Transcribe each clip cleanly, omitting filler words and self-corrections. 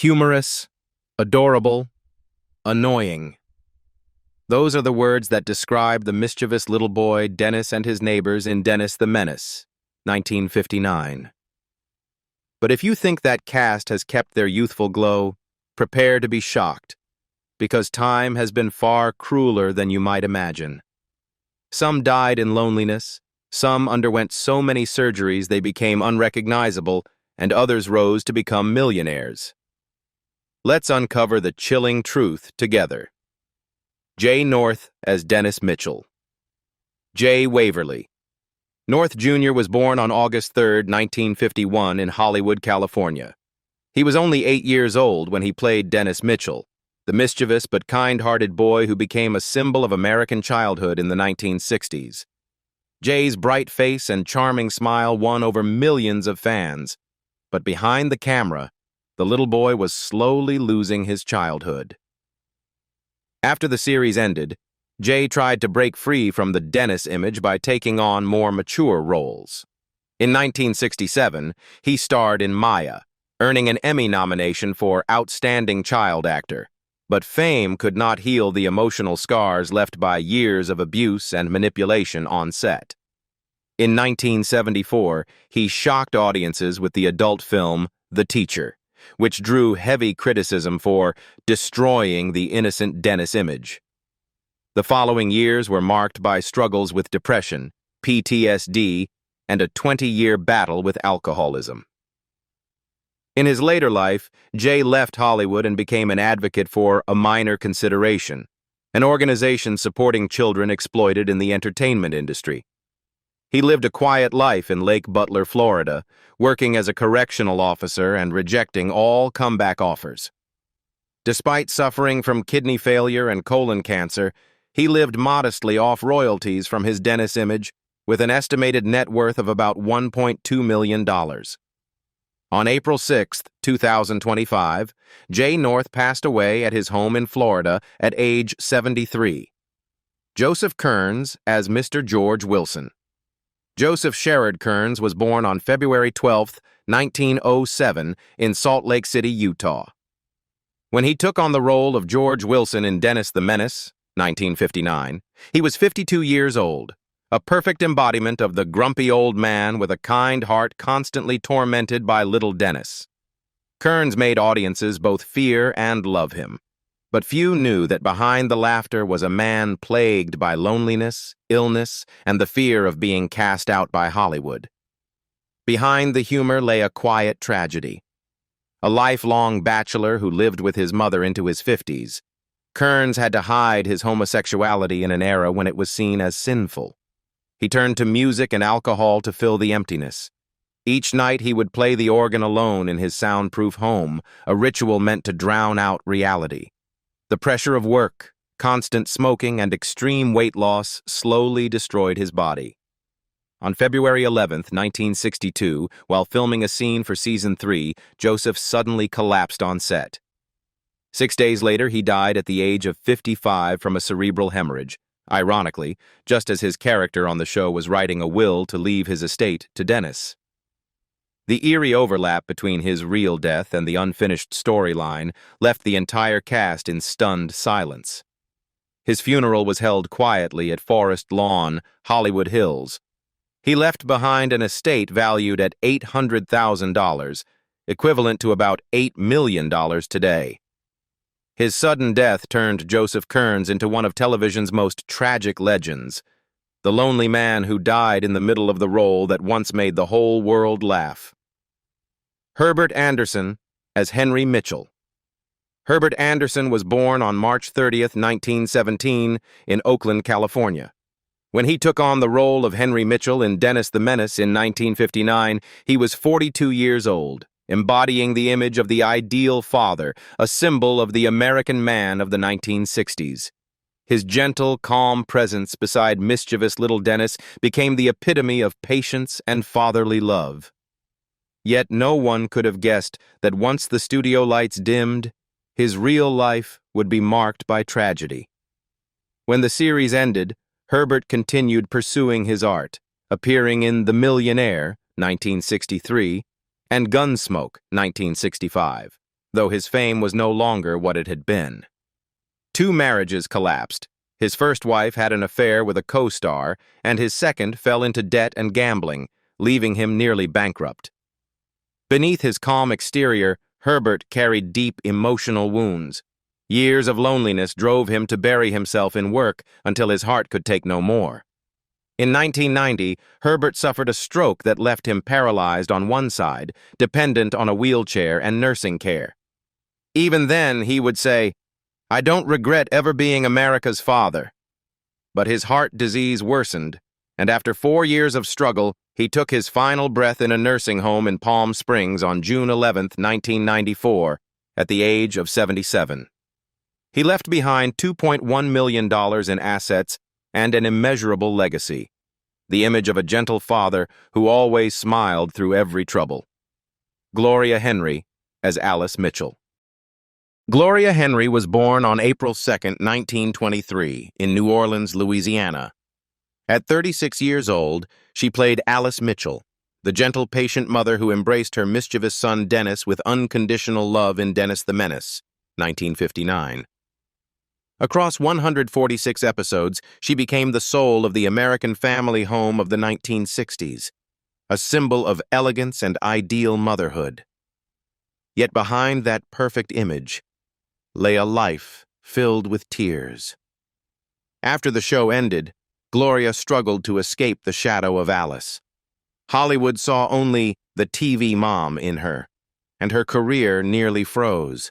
Humorous, adorable, annoying. Those are the words that describe the mischievous little boy Dennis and his neighbors in Dennis the Menace, 1959. But if you think that cast has kept their youthful glow, prepare to be shocked, because time has been far crueler than you might imagine. Some died in loneliness, some underwent so many surgeries they became unrecognizable, and others rose to become millionaires. Let's uncover the chilling truth together. J. North as Dennis Mitchell. J. Waverly. North Jr. was born on August 3, 1951 in Hollywood, California. He was only 8 years old when he played Dennis Mitchell, the mischievous but kind-hearted boy who became a symbol of American childhood in the 1960s. Jay's bright face and charming smile won over millions of fans, but behind the camera, the little boy was slowly losing his childhood. After the series ended, Jay tried to break free from the Dennis image by taking on more mature roles. In 1967, he starred in Maya, earning an Emmy nomination for Outstanding Child Actor. But fame could not heal the emotional scars left by years of abuse and manipulation on set. In 1974, he shocked audiences with the adult film The Teacher, which drew heavy criticism for destroying the innocent Dennis image. The following years were marked by struggles with depression, PTSD, and a 20-year battle with alcoholism. In his later life, Jay left Hollywood and became an advocate for A Minor Consideration, an organization supporting children exploited in the entertainment industry. He lived a quiet life in Lake Butler, Florida, working as a correctional officer and rejecting all comeback offers. Despite suffering from kidney failure and colon cancer, he lived modestly off royalties from his Dennis image, with an estimated net worth of about $1.2 million. On April 6, 2025, Jay North passed away at his home in Florida at age 73. Joseph Kearns as Mr. George Wilson. Joseph Sherrod Kearns was born on February 12, 1907, in Salt Lake City, Utah. When he took on the role of George Wilson in Dennis the Menace, 1959, he was 52 years old, a perfect embodiment of the grumpy old man with a kind heart constantly tormented by little Dennis. Kearns made audiences both fear and love him, but few knew that behind the laughter was a man plagued by loneliness, illness, and the fear of being cast out by Hollywood. Behind the humor lay a quiet tragedy. A lifelong bachelor who lived with his mother into his 50s, Kearns had to hide his homosexuality in an era when it was seen as sinful. He turned to music and alcohol to fill the emptiness. Each night he would play the organ alone in his soundproof home, a ritual meant to drown out reality. The pressure of work, constant smoking, and extreme weight loss slowly destroyed his body. On February 11, 1962, while filming a scene for Season 3, Joseph suddenly collapsed on set. 6 days later, he died at the age of 55 from a cerebral hemorrhage, ironically, just as his character on the show was writing a will to leave his estate to Dennis. The eerie overlap between his real death and the unfinished storyline left the entire cast in stunned silence. His funeral was held quietly at Forest Lawn, Hollywood Hills. He left behind an estate valued at $800,000, equivalent to about $8 million today. His sudden death turned Joseph Kearns into one of television's most tragic legends, the lonely man who died in the middle of the role that once made the whole world laugh. Herbert Anderson as Henry Mitchell. Herbert Anderson was born on March 30, 1917, in Oakland, California. When he took on the role of Henry Mitchell in Dennis the Menace in 1959, he was 42 years old, embodying the image of the ideal father, a symbol of the American man of the 1960s. His gentle, calm presence beside mischievous little Dennis became the epitome of patience and fatherly love. Yet no one could have guessed that once the studio lights dimmed, his real life would be marked by tragedy. When the series ended, Herbert continued pursuing his art, appearing in The Millionaire, 1963, and Gunsmoke, 1965. though his fame was no longer what it had been. 2 marriages collapsed. His first wife had an affair with a co-star, and his second fell into debt and gambling, leaving him nearly bankrupt. Beneath his calm exterior, Herbert carried deep emotional wounds. Years of loneliness drove him to bury himself in work until his heart could take no more. In 1990, Herbert suffered a stroke that left him paralyzed on one side, dependent on a wheelchair and nursing care. Even then, he would say, "I don't regret ever being America's father." But his heart disease worsened, and after 4 years of struggle, he took his final breath in a nursing home in Palm Springs on June 11, 1994, at the age of 77. He left behind $2.1 million in assets and an immeasurable legacy, the image of a gentle father who always smiled through every trouble. Gloria Henry as Alice Mitchell. Gloria Henry was born on April 2, 1923, in New Orleans, Louisiana. At 36 years old, she played Alice Mitchell, the gentle, patient mother who embraced her mischievous son Dennis with unconditional love in Dennis the Menace, 1959. Across 146 episodes, she became the soul of the American family home of the 1960s, a symbol of elegance and ideal motherhood. Yet behind that perfect image lay a life filled with tears. After the show ended, Gloria struggled to escape the shadow of Alice. Hollywood saw only the TV mom in her, and her career nearly froze.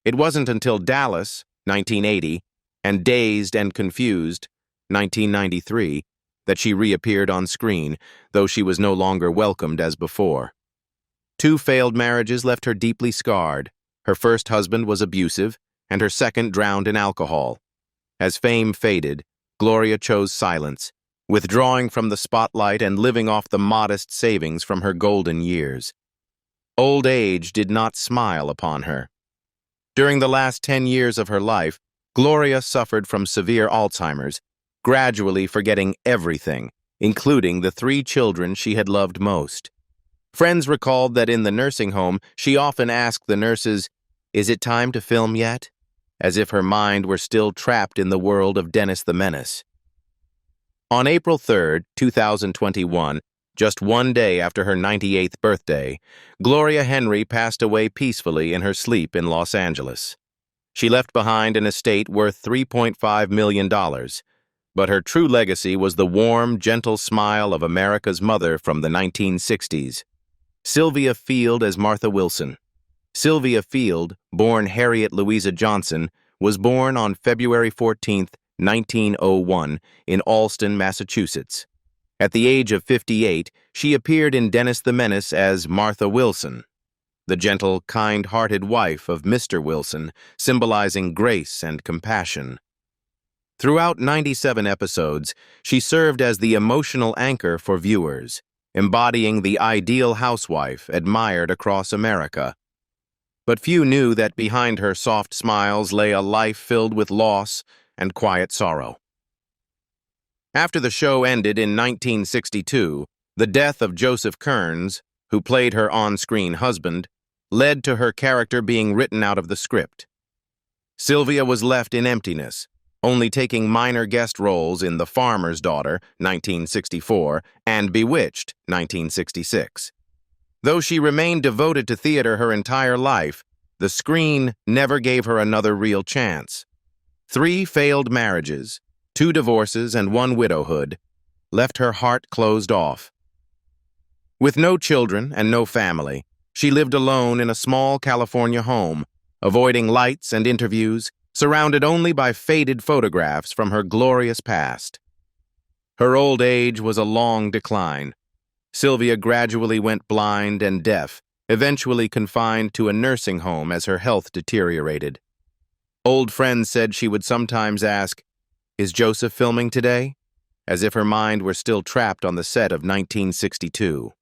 It wasn't until Dallas, 1980, and Dazed and Confused, 1993, that she reappeared on screen, though she was no longer welcomed as before. 2 failed marriages left her deeply scarred. Her first husband was abusive, and her second drowned in alcohol. As fame faded, Gloria chose silence, withdrawing from the spotlight and living off the modest savings from her golden years. Old age did not smile upon her. During the last 10 years of her life, Gloria suffered from severe Alzheimer's, gradually forgetting everything, including the 3 children she had loved most. Friends recalled that in the nursing home, she often asked the nurses, "Is it time to film yet?" as if her mind were still trapped in the world of Dennis the Menace. On April 3, 2021, just 1 day after her 98th birthday, Gloria Henry passed away peacefully in her sleep in Los Angeles. She left behind an estate worth $3.5 million, but her true legacy was the warm, gentle smile of America's mother from the 1960s. Sylvia Field as Martha Wilson. Sylvia Field, born Harriet Louisa Johnson, was born on February 14, 1901, in Allston, Massachusetts. At the age of 58, she appeared in Dennis the Menace as Martha Wilson, the gentle, kind-hearted wife of Mr. Wilson, symbolizing grace and compassion. Throughout 97 episodes, she served as the emotional anchor for viewers, embodying the ideal housewife admired across America. But few knew that behind her soft smiles lay a life filled with loss and quiet sorrow. After the show ended in 1962, the death of Joseph Kearns, who played her on-screen husband, led to her character being written out of the script. Sylvia was left in emptiness, only taking minor guest roles in The Farmer's Daughter, 1964, and Bewitched, 1966. Though she remained devoted to theater her entire life, the screen never gave her another real chance. 3 failed marriages, 2 divorces, and 1 widowhood left her heart closed off. With no children and no family, she lived alone in a small California home, avoiding lights and interviews, surrounded only by faded photographs from her glorious past. Her old age was a long decline. Sylvia gradually went blind and deaf, eventually confined to a nursing home as her health deteriorated. Old friends said she would sometimes ask, "Is Joseph filming today?" as if her mind were still trapped on the set of 1962.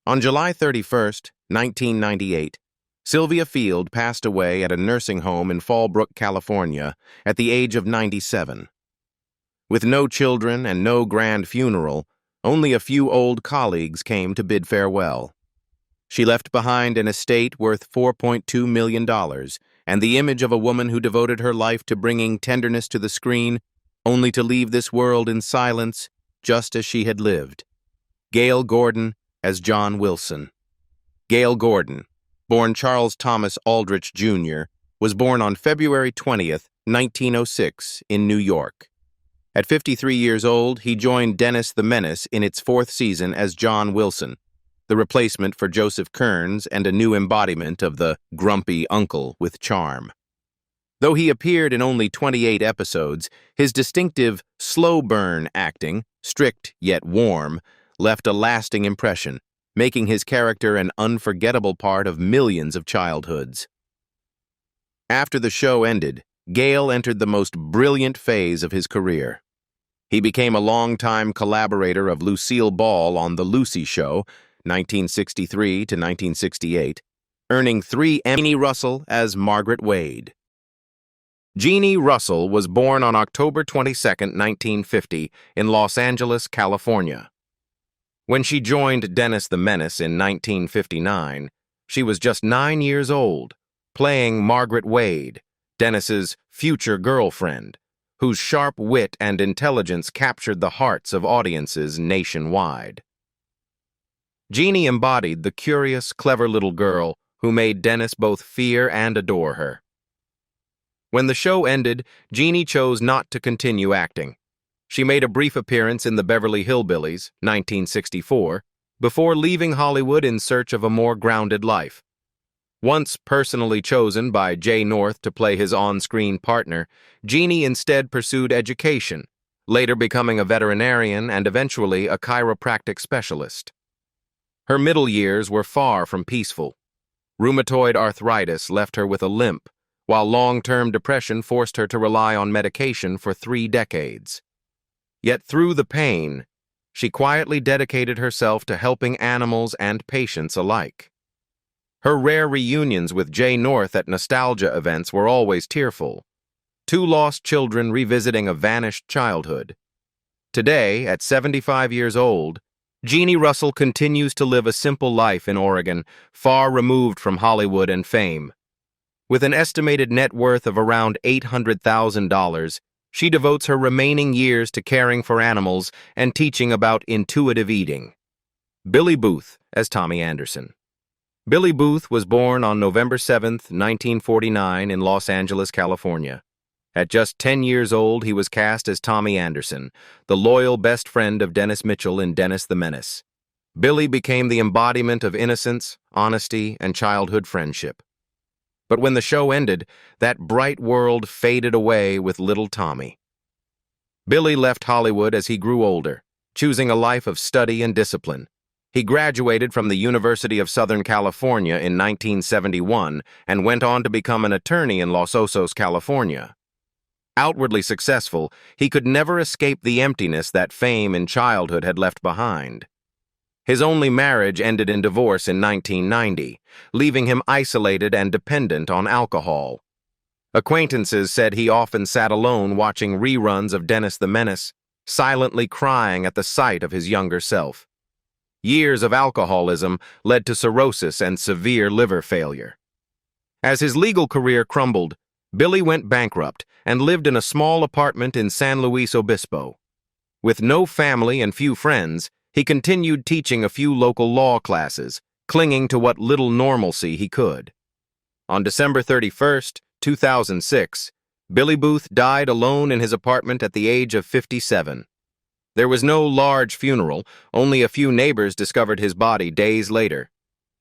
On July 31, 1998, Sylvia Field passed away at a nursing home in Fallbrook, California, at the age of 97. With no children and no grand funeral, only a few old colleagues came to bid farewell. She left behind an estate worth $4.2 million and the image of a woman who devoted her life to bringing tenderness to the screen, only to leave this world in silence, just as she had lived. Gale Gordon as John Wilson. Gale Gordon, born Charles Thomas Aldrich, Jr., was born on February 20th, 1906, in New York. At 53 years old, he joined Dennis the Menace in its fourth season as John Wilson, the replacement for Joseph Kearns and a new embodiment of the grumpy uncle with charm. Though he appeared in only 28 episodes, his distinctive, slow-burn acting, strict yet warm, left a lasting impression, making his character an unforgettable part of millions of childhoods. After the show ended, Gale entered the most brilliant phase of his career. He became a longtime collaborator of Lucille Ball on The Lucy Show, 1963 to 1968, earning 3 Emmys. Jeannie Russell as Margaret Wade. Jeannie Russell was born on October 22, 1950, in Los Angeles, California. When she joined Dennis the Menace in 1959, she was just 9 years old, playing Margaret Wade, Dennis's future girlfriend, whose sharp wit and intelligence captured the hearts of audiences nationwide. Jeannie embodied the curious, clever little girl who made Dennis both fear and adore her. When the show ended, Jeannie chose not to continue acting. She made a brief appearance in The Beverly Hillbillies, 1964, before leaving Hollywood in search of a more grounded life. Once personally chosen by Jay North to play his on-screen partner, Jeannie instead pursued education, later becoming a veterinarian and eventually a chiropractic specialist. Her middle years were far from peaceful. Rheumatoid arthritis left her with a limp, while long-term depression forced her to rely on medication for 3 decades. Yet through the pain, she quietly dedicated herself to helping animals and patients alike. Her rare reunions with Jay North at nostalgia events were always tearful, 2 lost children revisiting a vanished childhood. Today, at 75 years old, Jeannie Russell continues to live a simple life in Oregon, far removed from Hollywood and fame. With an estimated net worth of around $800,000, she devotes her remaining years to caring for animals and teaching about intuitive eating. Billy Booth as Tommy Anderson. Billy Booth was born on November 7, 1949, in Los Angeles, California. At just 10 years old, he was cast as Tommy Anderson, the loyal best friend of Dennis Mitchell in Dennis the Menace. Billy became the embodiment of innocence, honesty, and childhood friendship. But when the show ended, that bright world faded away with little Tommy. Billy left Hollywood as he grew older, choosing a life of study and discipline. He graduated from the University of Southern California in 1971 and went on to become an attorney in Los Osos, California. Outwardly successful, he could never escape the emptiness that fame in childhood had left behind. His only marriage ended in divorce in 1990, leaving him isolated and dependent on alcohol. Acquaintances said he often sat alone watching reruns of Dennis the Menace, silently crying at the sight of his younger self. Years of alcoholism led to cirrhosis and severe liver failure. As his legal career crumbled, Billy went bankrupt and lived in a small apartment in San Luis Obispo. With no family and few friends, he continued teaching a few local law classes, clinging to what little normalcy he could. On December 31, 2006, Billy Booth died alone in his apartment at the age of 57. There was no large funeral, only a few neighbors discovered his body days later.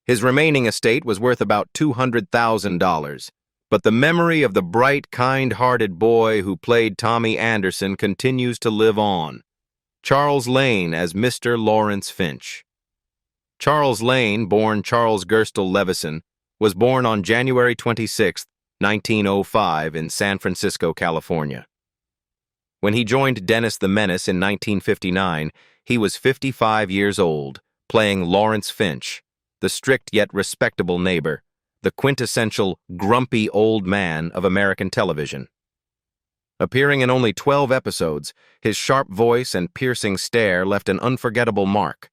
His remaining estate was worth about $200,000, but the memory of the bright, kind-hearted boy who played Tommy Anderson continues to live on. Charles Lane as Mr. Lawrence Finch. Charles Lane, born Charles Gerstle Levison, was born on January 26, 1905 in San Francisco, California. When he joined Dennis the Menace in 1959, he was 55 years old, playing Lawrence Finch, the strict yet respectable neighbor, the quintessential grumpy old man of American television. Appearing in only 12 episodes, his sharp voice and piercing stare left an unforgettable mark.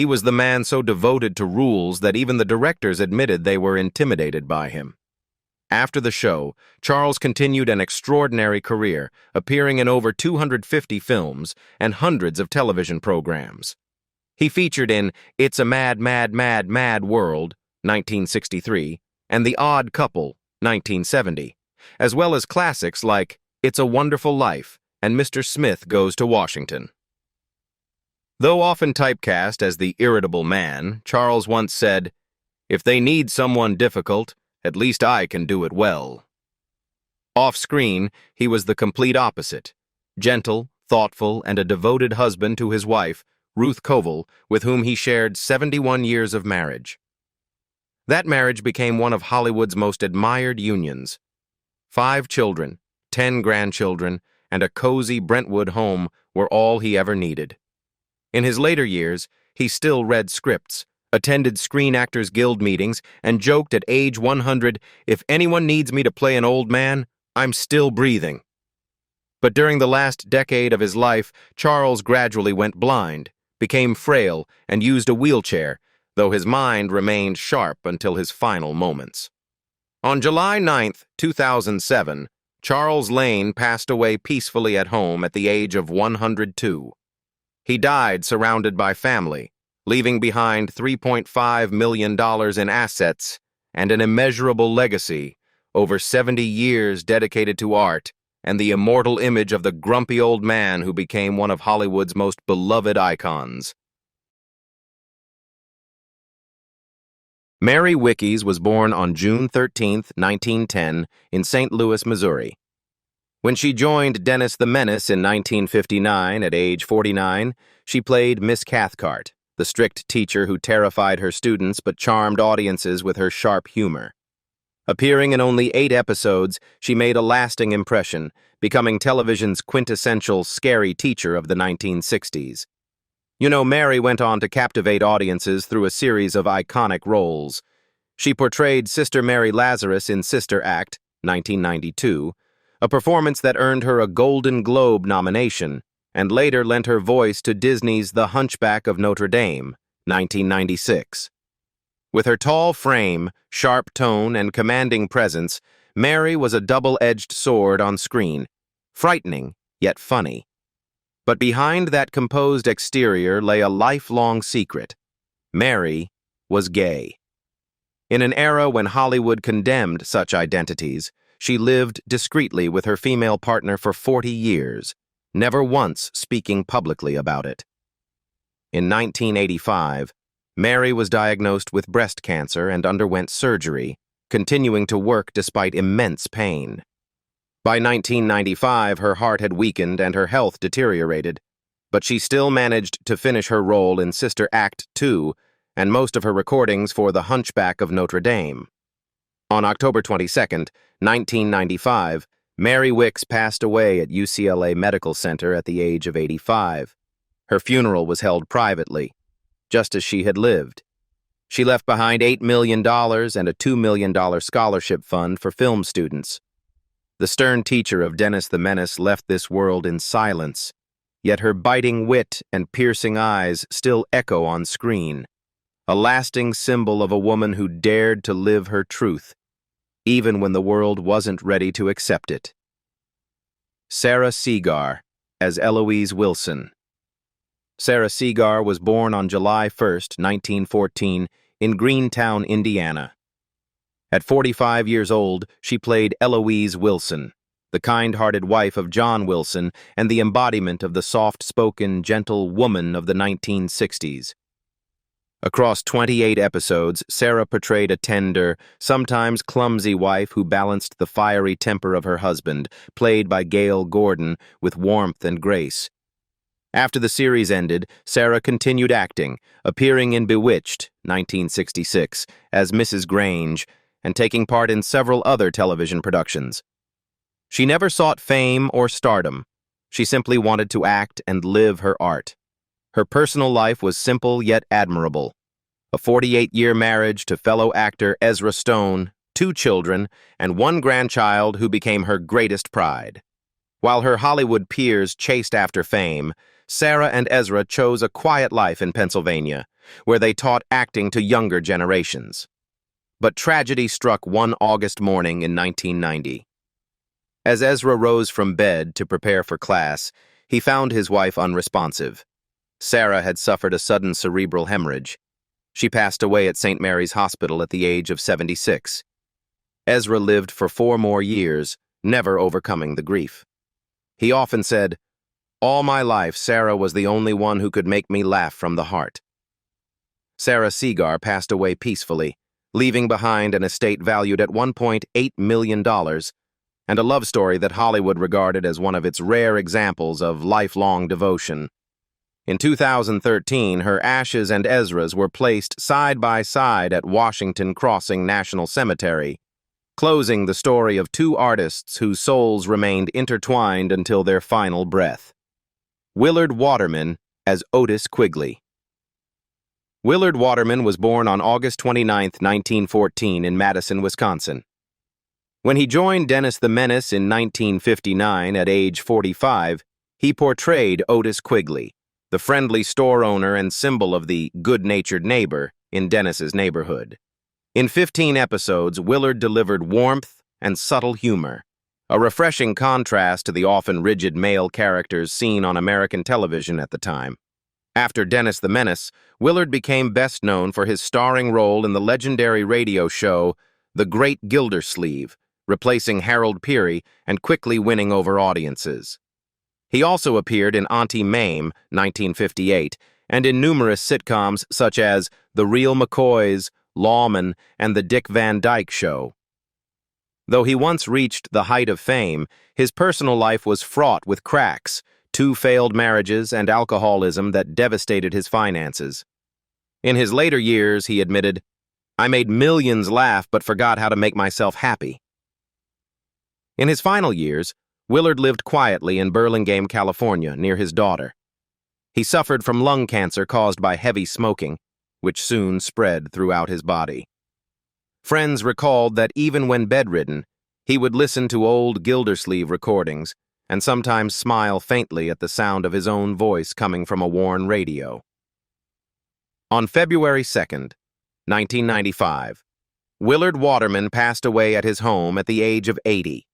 He was the man so devoted to rules that even the directors admitted they were intimidated by him. After the show, Charles continued an extraordinary career, appearing in over 250 films and hundreds of television programs. He featured in It's a Mad, Mad, Mad, Mad World, 1963, and The Odd Couple, 1970, as well as classics like It's a Wonderful Life and Mr. Smith Goes to Washington. Though often typecast as the irritable man, Charles once said, "If they need someone difficult, at least I can do it well." Off-screen, he was the complete opposite, gentle, thoughtful, and a devoted husband to his wife, Ruth Koval, with whom he shared 71 years of marriage. That marriage became one of Hollywood's most admired unions. 5 children, 10 grandchildren, and a cozy Brentwood home were all he ever needed. In his later years, he still read scripts, attended Screen Actors Guild meetings, and joked at age 100, "If anyone needs me to play an old man, I'm still breathing." But during the last decade of his life, Charles gradually went blind, became frail, and used a wheelchair, though his mind remained sharp until his final moments. On July 9, 2007, Charles Lane passed away peacefully at home at the age of 102. He died surrounded by family, leaving behind $3.5 million in assets and an immeasurable legacy, over 70 years dedicated to art, and the immortal image of the grumpy old man who became one of Hollywood's most beloved icons. Mary Wickes was born on June 13, 1910, in St. Louis, Missouri. When she joined Dennis the Menace in 1959 at age 49, she played Miss Cathcart, the strict teacher who terrified her students but charmed audiences with her sharp humor. Appearing in only 8 episodes, she made a lasting impression, becoming television's quintessential scary teacher of the 1960s. Mary went on to captivate audiences through a series of iconic roles. She portrayed Sister Mary Lazarus in Sister Act, 1992, a performance that earned her a Golden Globe nomination, and later lent her voice to Disney's The Hunchback of Notre Dame, 1996. With her tall frame, sharp tone, and commanding presence, Mary was a double-edged sword on screen, frightening yet funny. But behind that composed exterior lay a lifelong secret. Mary was gay. In an era when Hollywood condemned such identities, she lived discreetly with her female partner for 40 years, never once speaking publicly about it. In 1985, Mary was diagnosed with breast cancer and underwent surgery, continuing to work despite immense pain. By 1995, her heart had weakened and her health deteriorated, but she still managed to finish her role in Sister Act 2 and most of her recordings for The Hunchback of Notre Dame. On October 22, 1995, Mary Wickes passed away at UCLA Medical Center at the age of 85. Her funeral was held privately, just as she had lived. She left behind $8 million and a $2 million scholarship fund for film students. The stern teacher of Dennis the Menace left this world in silence, yet her biting wit and piercing eyes still echo on screen, a lasting symbol of a woman who dared to live her truth, even when the world wasn't ready to accept it. Sara Seegar as Eloise Wilson. Sara Seegar was born on July 1, 1914, in Greentown, Indiana. At 45 years old, she played Eloise Wilson, the kind-hearted wife of John Wilson and the embodiment of the soft-spoken, gentle woman of the 1960s. Across 28 episodes, Sara portrayed a tender, sometimes clumsy wife who balanced the fiery temper of her husband, played by Gale Gordon, with warmth and grace. After the series ended, Sara continued acting, appearing in Bewitched, 1966, as Mrs. Grange, and taking part in several other television productions. She never sought fame or stardom. She simply wanted to act and live her art. Her personal life was simple yet admirable. A 48-year marriage to fellow actor Ezra Stone, 2 children, and 1 grandchild who became her greatest pride. While her Hollywood peers chased after fame, Sara and Ezra chose a quiet life in Pennsylvania, where they taught acting to younger generations. But tragedy struck one August morning in 1990. As Ezra rose from bed to prepare for class, he found his wife unresponsive. Sara had suffered a sudden cerebral hemorrhage. She passed away at St. Mary's Hospital at the age of 76. Ezra lived for 4 more years, never overcoming the grief. He often said, "All my life, Sara was the only one who could make me laugh from the heart." Sara Seegar passed away peacefully, leaving behind an estate valued at $1.8 million and a love story that Hollywood regarded as one of its rare examples of lifelong devotion. In 2013, her ashes and Ezra's were placed side by side at Washington Crossing National Cemetery, closing the story of 2 artists whose souls remained intertwined until their final breath. Willard Waterman as Otis Quigley. Willard Waterman was born on August 29, 1914 in Madison, Wisconsin. When he joined Dennis the Menace in 1959 at age 45, he portrayed Otis Quigley, the friendly store owner and symbol of the good-natured neighbor in Dennis's neighborhood. In 15 episodes, Willard delivered warmth and subtle humor, a refreshing contrast to the often rigid male characters seen on American television at the time. After Dennis the Menace, Willard became best known for his starring role in the legendary radio show The Great Gildersleeve, replacing Harold Peary and quickly winning over audiences. He also appeared in Auntie Mame, 1958, and in numerous sitcoms such as The Real McCoys, Lawman, and The Dick Van Dyke Show. Though he once reached the height of fame, his personal life was fraught with cracks, 2 failed marriages, and alcoholism that devastated his finances. In his later years, he admitted, "I made millions laugh but forgot how to make myself happy." In his final years, Willard lived quietly in Burlingame, California, near his daughter. He suffered from lung cancer caused by heavy smoking, which soon spread throughout his body. Friends recalled that even when bedridden, he would listen to old Gildersleeve recordings and sometimes smile faintly at the sound of his own voice coming from a worn radio. On February 2, 1995, Willard Waterman passed away at his home at the age of 80.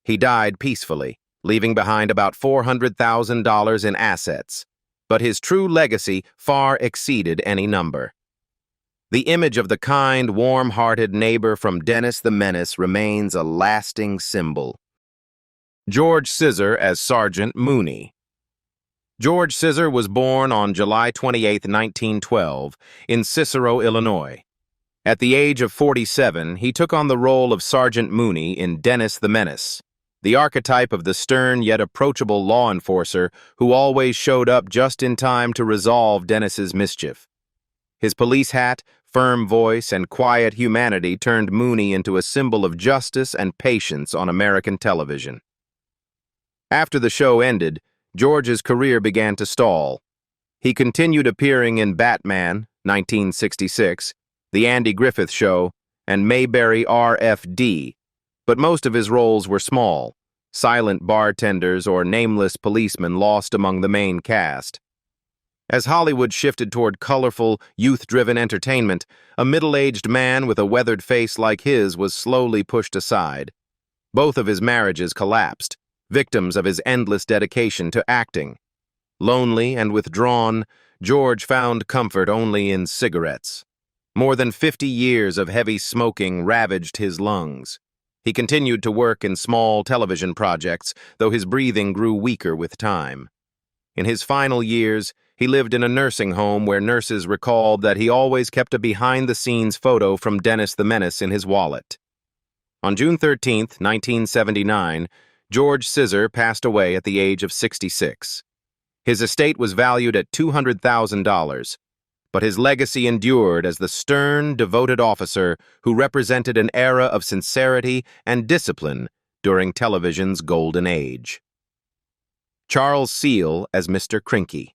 He died peacefully, leaving behind about $400,000 in assets, but his true legacy far exceeded any number. The image of the kind, warm-hearted neighbor from Dennis the Menace remains a lasting symbol. George Cisar as Sergeant Mooney. George Cisar was born on July 28, 1912, in Cicero, Illinois. At the age of 47, he took on the role of Sergeant Mooney in Dennis the Menace, the archetype of the stern yet approachable law enforcer who always showed up just in time to resolve Dennis's mischief. His police hat, firm voice, and quiet humanity turned Mooney into a symbol of justice and patience on American television. After the show ended, George's career began to stall. He continued appearing in Batman, 1966, The Andy Griffith Show, and Mayberry RFD, but most of his roles were small, silent bartenders or nameless policemen lost among the main cast. As Hollywood shifted toward colorful, youth-driven entertainment, a middle-aged man with a weathered face like his was slowly pushed aside. Both of his marriages collapsed, victims of his endless dedication to acting. Lonely and withdrawn, George found comfort only in cigarettes. More than 50 years of heavy smoking ravaged his lungs. He continued to work in small television projects, though his breathing grew weaker with time. In his final years, he lived in a nursing home where nurses recalled that he always kept a behind-the-scenes photo from Dennis the Menace in his wallet. On June 13, 1979, George Cisar passed away at the age of 66. His estate was valued at $200,000, but his legacy endured as the stern, devoted officer who represented an era of sincerity and discipline during television's golden age. Charles Seel as Mr. Crinky.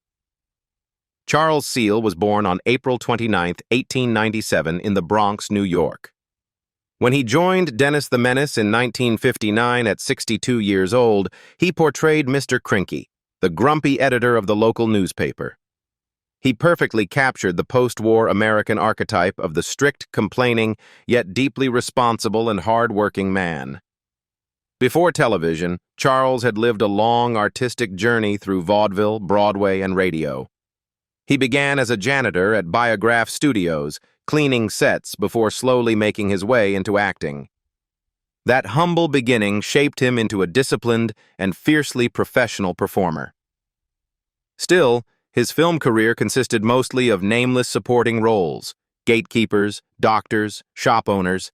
Charles Seel was born on April 29, 1897 in the Bronx, New York. When he joined Dennis the Menace in 1959 at 62 years old, he portrayed Mr. Crinky, the grumpy editor of the local newspaper. He perfectly captured the post-war American archetype of the strict, complaining, yet deeply responsible and hard-working man. Before television, Charles had lived a long artistic journey through vaudeville, Broadway, and radio. He began as a janitor at Biograph Studios, cleaning sets before slowly making his way into acting. That humble beginning shaped him into a disciplined and fiercely professional performer. Still, his film career consisted mostly of nameless supporting roles, gatekeepers, doctors, shop owners.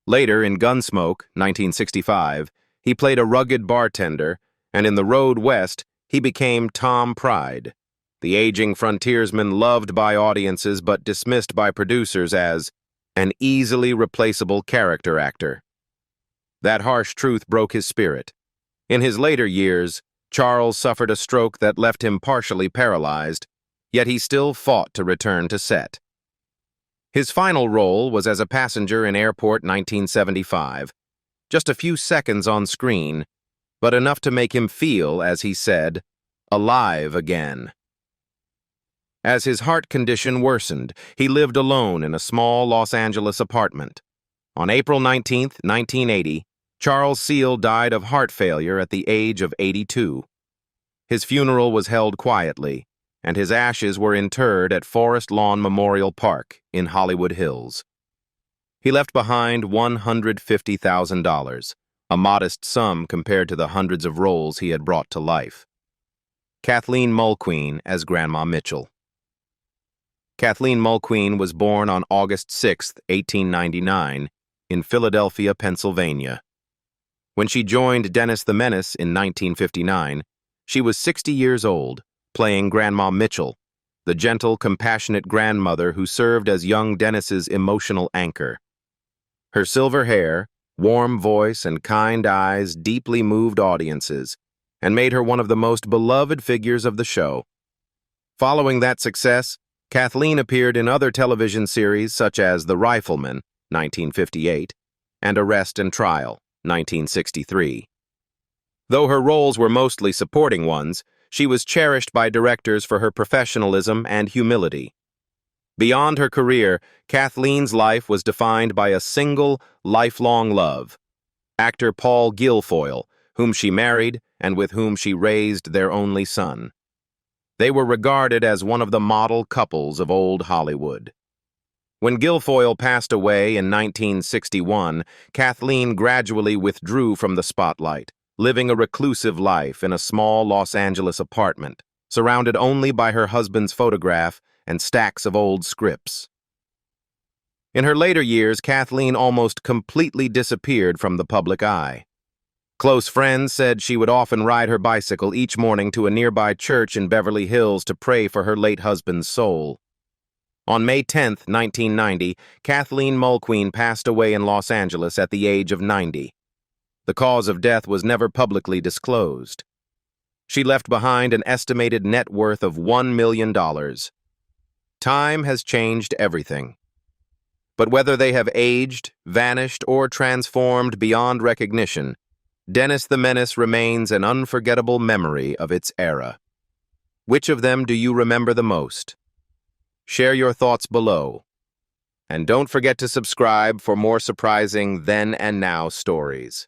Later, in Gunsmoke, 1965, he played a rugged bartender, and in The Road West, he became Tom Pride, the aging frontiersman loved by audiences but dismissed by producers as an easily replaceable character actor. That harsh truth broke his spirit. In his later years, Charles suffered a stroke that left him partially paralyzed, yet he still fought to return to set. His final role was as a passenger in Airport 1975, just a few seconds on screen, but enough to make him feel, as he said, alive again. As his heart condition worsened, he lived alone in a small Los Angeles apartment. On April 19, 1980, Charles Seel died of heart failure at the age of 82. His funeral was held quietly, and his ashes were interred at Forest Lawn Memorial Park in Hollywood Hills. He left behind $150,000, a modest sum compared to the hundreds of roles he had brought to life. Kathleen Mulqueen as Grandma Mitchell. Kathleen Mulqueen was born on August 6, 1899, in Philadelphia, Pennsylvania. When she joined Dennis the Menace in 1959, she was 60 years old, playing Grandma Mitchell, the gentle, compassionate grandmother who served as young Dennis's emotional anchor. Her silver hair, warm voice, and kind eyes deeply moved audiences and made her one of the most beloved figures of the show. Following that success, Kathleen appeared in other television series such as The Rifleman, 1958, and Arrest and Trial, 1963. Though her roles were mostly supporting ones, she was cherished by directors for her professionalism and humility. Beyond her career, Kathleen's life was defined by a single, lifelong love, actor Paul Guilfoyle, whom she married and with whom she raised their only son. They were regarded as one of the model couples of old Hollywood. When Guilfoyle passed away in 1961, Kathleen gradually withdrew from the spotlight, living a reclusive life in a small Los Angeles apartment, surrounded only by her husband's photograph and stacks of old scripts. In her later years, Kathleen almost completely disappeared from the public eye. Close friends said she would often ride her bicycle each morning to a nearby church in Beverly Hills to pray for her late husband's soul. On May 10, 1990, Kathleen Mulqueen passed away in Los Angeles at the age of 90. The cause of death was never publicly disclosed. She left behind an estimated net worth of $1 million. Time has changed everything. But whether they have aged, vanished, or transformed beyond recognition, Dennis the Menace remains an unforgettable memory of its era. Which of them do you remember the most? Share your thoughts below. And don't forget to subscribe for more surprising then and now stories.